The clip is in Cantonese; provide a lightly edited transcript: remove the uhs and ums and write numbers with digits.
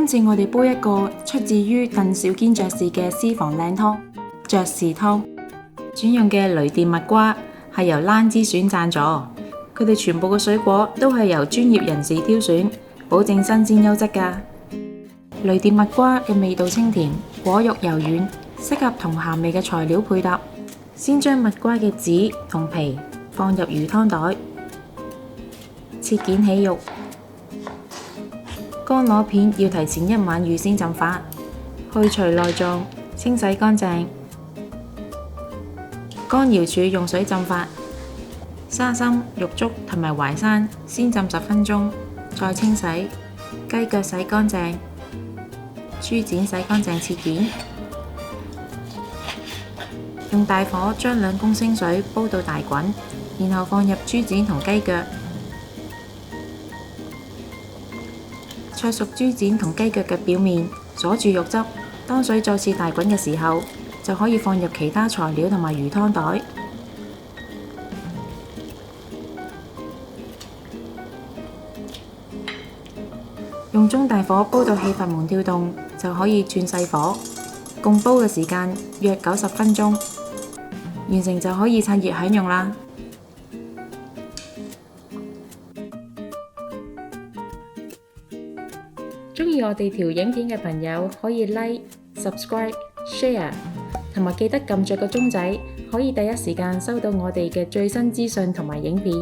今次我哋煲一個出自於鄧小堅爵士嘅私房靚湯——爵士湯。選用嘅雷電蜜瓜係由蘭芝選贊助，佢哋全部嘅水果都係由專業人士挑選，保證新鮮優質㗎。雷電蜜瓜嘅味道清甜，果肉柔軟，適合同鹹味嘅材料配搭。先將蜜瓜嘅籽同皮放入魚湯袋，切件起肉。乾螺片要提前1晚預先浸發，去除內臟，清洗乾淨。乾瑤柱用水浸發。沙參、玉竹同埋淮山先浸10分鐘，再清洗。雞腳洗乾淨，豬展洗乾淨切件。用大火將2公升水煲到大滾，然後放入豬展同雞腳。焯熟豬展同雞腳嘅表面，鎖住肉汁。當水再次大滾嘅時候，就可以放入其他材料同埋魚湯袋。用中大火煲到氣閥門跳動，就可以轉細火。共煲嘅時間約90分鐘，完成就可以趁熱享用啦。鍾意我哋條影片嘅朋友可以 Like、Subscribe、Share， 同埋記得撳着個鐘仔，可以第一時間收到我哋嘅最新資訊同埋影片。